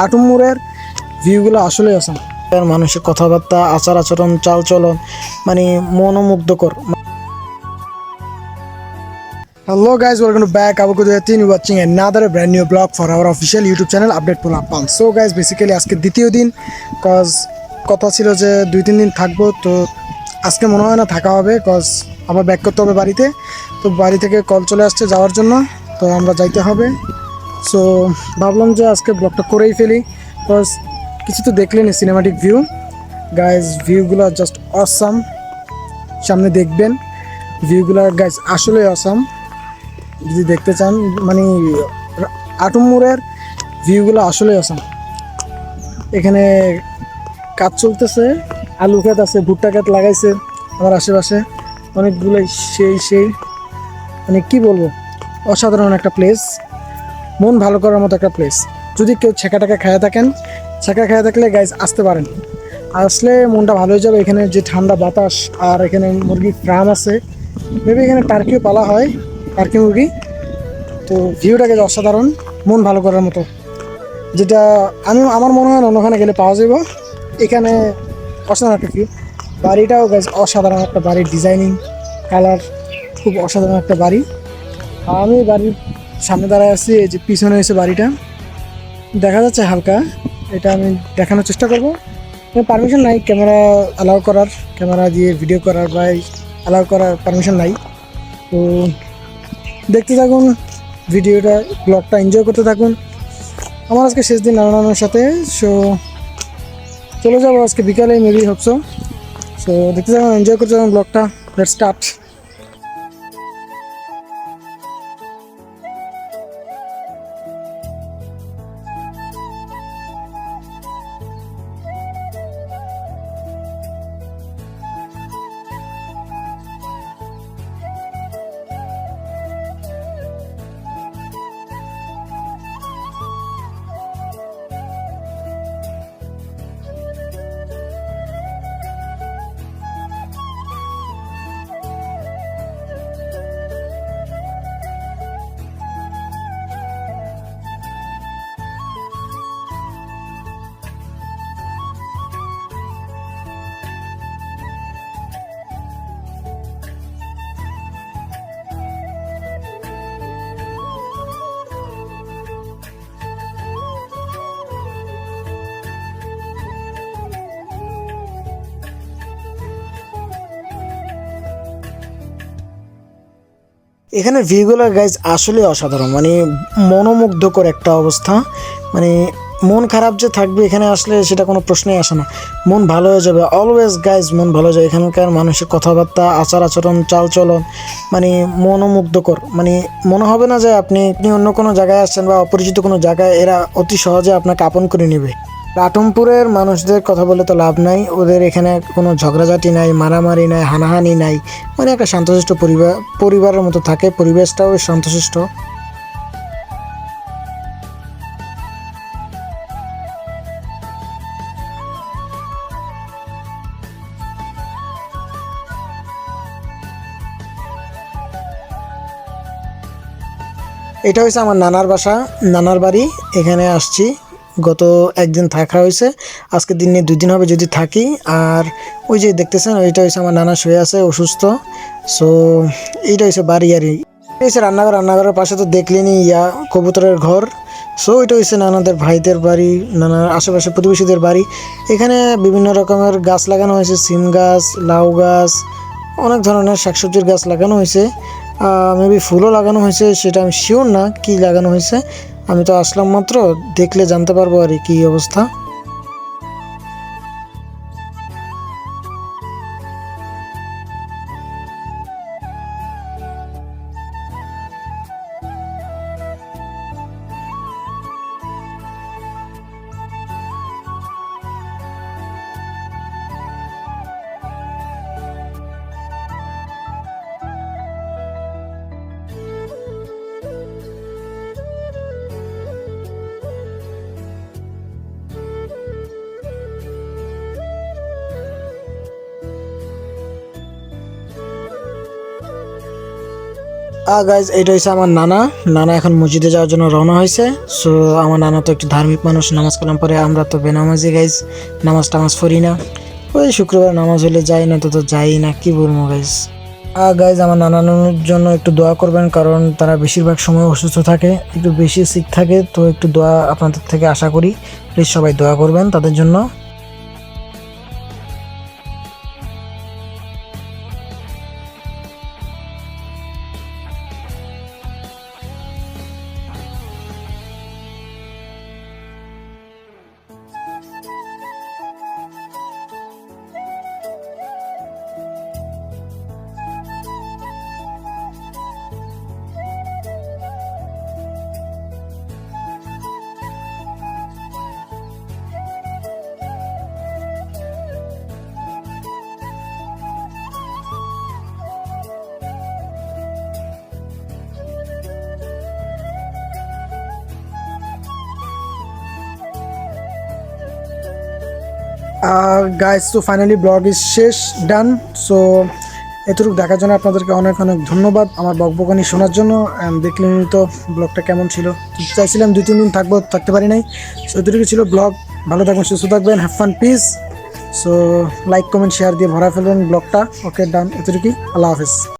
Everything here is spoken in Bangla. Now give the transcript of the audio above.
আটুমুরের ভিউগুলো আসলে আসাম। মানুষের কথাবার্তা, আচার আচরণ, চালচলন মানে মনোমুগ্ধকর। Hello guys, welcome to back. Abu Kudayatin, you watching another brand new vlog for our official YouTube channel Update Pull Up. So guys, basically আজকে দ্বিতীয় দিন, কজ কথা ছিল যে 2-3 দিন থাকবো, তো আজকে মনে হয় না থাকা হবে, কজ আবার ব্যাক করতে হবে বাড়িতে। তো বাড়ি থেকে কল চলে আসছে যাওয়ার জন্য, তো আমরা যাইতে হবে। সো ভাবলাম যে আজকে ব্লগটা করেই ফেলি, কজ কিছু তো দেখলেনি সিনেমাটিক ভিউ। গাইজ ভিউগুলো জাস্ট অসাম, সামনে দেখবেন ভিউগুলো গাইজ আসলে অসাম। যদি দেখতে চান মানে আটুমুরের ভিউগুলো আসলে আসাম। এখানে কাজ চলতেছে, আলু ক্ষেত আছে, ভুট্টা ক্ষেত লাগাইছে আমার আশেপাশে অনেকগুলোই। সেই মানে কি বলবো, অসাধারণ একটা প্লেস, মন ভালো করার মতো একটা প্লেস। যদি কেউ ছেঁকা টাকা খেয়ে থাকেন, ছেঁকা খেয়ে থাকলে গাইজ আসতে পারেন, আসলে মনটা ভালো হয়ে যাবে। এখানে যে ঠান্ডা বাতাস, আর এখানে মুরগির ফার্ম আছে, মেবি এখানে টার্কিও পালা হয়, টার্কি মুরগি। তো ভিউটাকে অসাধারণ, মন ভালো করার মতো, যেটা আমার মনে হয় অন্যখানে গেলে পাওয়া যাবে। এখানে অসাধারণ একটা ভিউ। বাড়িটাও অসাধারণ একটা বাড়ির ডিজাইনিং, কালার খুব অসাধারণ একটা বাড়ি। আমি বাড়ির সামনে দাঁড়ায় আছি, এই যে পিছনে এসে বাড়িটা দেখা যাচ্ছে হালকা, এটা আমি দেখানোর চেষ্টা করবো। পারমিশন নাই ক্যামেরা অ্যালাউ করার, ক্যামেরা দিয়ে ভিডিও করার বা অ্যালাউ করার পারমিশন নাই। তো দেখতে থাকুন ভিডিওটা, ব্লগটা এনজয় করতে থাকুন। আমার আজকে শেষ দিন নানার সাথে, সো চলে যাবো আজকে বিকালে মেবি হোপসো। সো দেখতে থাকুন, এনজয় করতে থাকুন ব্লগটা। Let's start. এখানে ভিউগুলো গাইজ আসলে অসাধারণ, মানে মনোমুগ্ধকর একটা অবস্থা। মানে মন খারাপ যে থাকবে এখানে আসলে সেটা কোনো প্রশ্নই আসে না, মন ভালো হয়ে যাবে অলওয়েজ গাইজ, মন ভালো হয়ে যাবে। এখানকার মানুষের কথাবার্তা, আচার আচরণ, চালচলন মানে মনোমুগ্ধকর। মানে মনে হবে না যে আপনি অন্য কোনো জায়গায় আসছেন বা অপরিচিত কোনো জায়গায়, এরা অতি সহজে আপনাকে আপন করে নেবে। আটমপুরের মানুষদের কথা বলে তো লাভ নাই, ওদের এখানে কোনো ঝগড়াঝাটি নাই, মারামারি নাই, হানাহানি নাই, মানে একটা শান্তশিষ্ট পরিবারের মতো থাকে, পরিবেশটাও শান্তশিষ্ট। এটা হচ্ছে আমার নানার বাসা, নানার বাড়ি। এখানে আসছি, গত একদিন থাকা হয়েছে, আজকে দিন নিয়ে 2 দিন হবে যদি থাকি। আর ওই যে দেখতেছেন, ওইটা হচ্ছে আমার নানা শুয়ে আছে অসুস্থ। সো এইটা হচ্ছে বাড়ি আর এই হচ্ছে রান্নাঘর, রান্নাঘরের পাশে তো দেখলেনি কবুতরের ঘর। সো এটা হচ্ছে নানাদের ভাইদের বাড়ি, নানার আশেপাশে প্রতিবেশীদের বাড়ি। এখানে বিভিন্ন রকমের গাছ লাগানো হয়েছে, সিম গাছ, লাউ গাছ, অনেক ধরনের শাকসবজির গাছ লাগানো হয়েছে। মেবি ফুলও লাগানো হয়েছে, সেটা আমি শিওর না কি লাগানো হয়েছে, আমি তো আসলাম মাত্র, দেখলে জানতে পারবো আর কি অবস্থা। গাইজ এটা হচ্ছে আমার নানা। নানা এখন মসজিদে যাওয়ার জন্য রওনা হয়েছে। সো আমার নানা তো একটু ধার্মিক মানুষ, নামাজ কালাম পরে। আমরা তো বেনামাজি গাইজ, নামাজ টামাজ পড়ি না। ওই শুক্রবার নামাজ হলে যাই, না তো তো যাই না, কি বলবো গাইজ। গাইজ আমার নানানোর জন্য একটু দোয়া করবেন, কারণ তারা বেশিরভাগ সময় অসুস্থ থাকে, একটু বেশি সিক থাকে। তো একটু দোয়া আপনাদের থেকে আশা করি, প্লিজ সবাই দোয়া করবেন তাদের জন্য। গাইজ তো ফাইনালি ব্লগ ইজ শেষ, ডান। সো এতটুকু দেখার জন্য আপনাদেরকে অনেক অনেক ধন্যবাদ আমার বকবকানি শোনার জন্য। দেখলেন তো ব্লগটা কেমন ছিল। চাইছিলাম 2-3 দিন থাকবো, থাকতে পারি নাই। সো এতটুকু ছিল ব্লগ। ভালো থাকবেন, সুস্থ থাকবেন, have fun, piece. So like comment share দিয়ে ভরা ফেলবেন ব্লগটা। ওকে, ডান, এতটুকুই। আল্লাহ হাফেজ।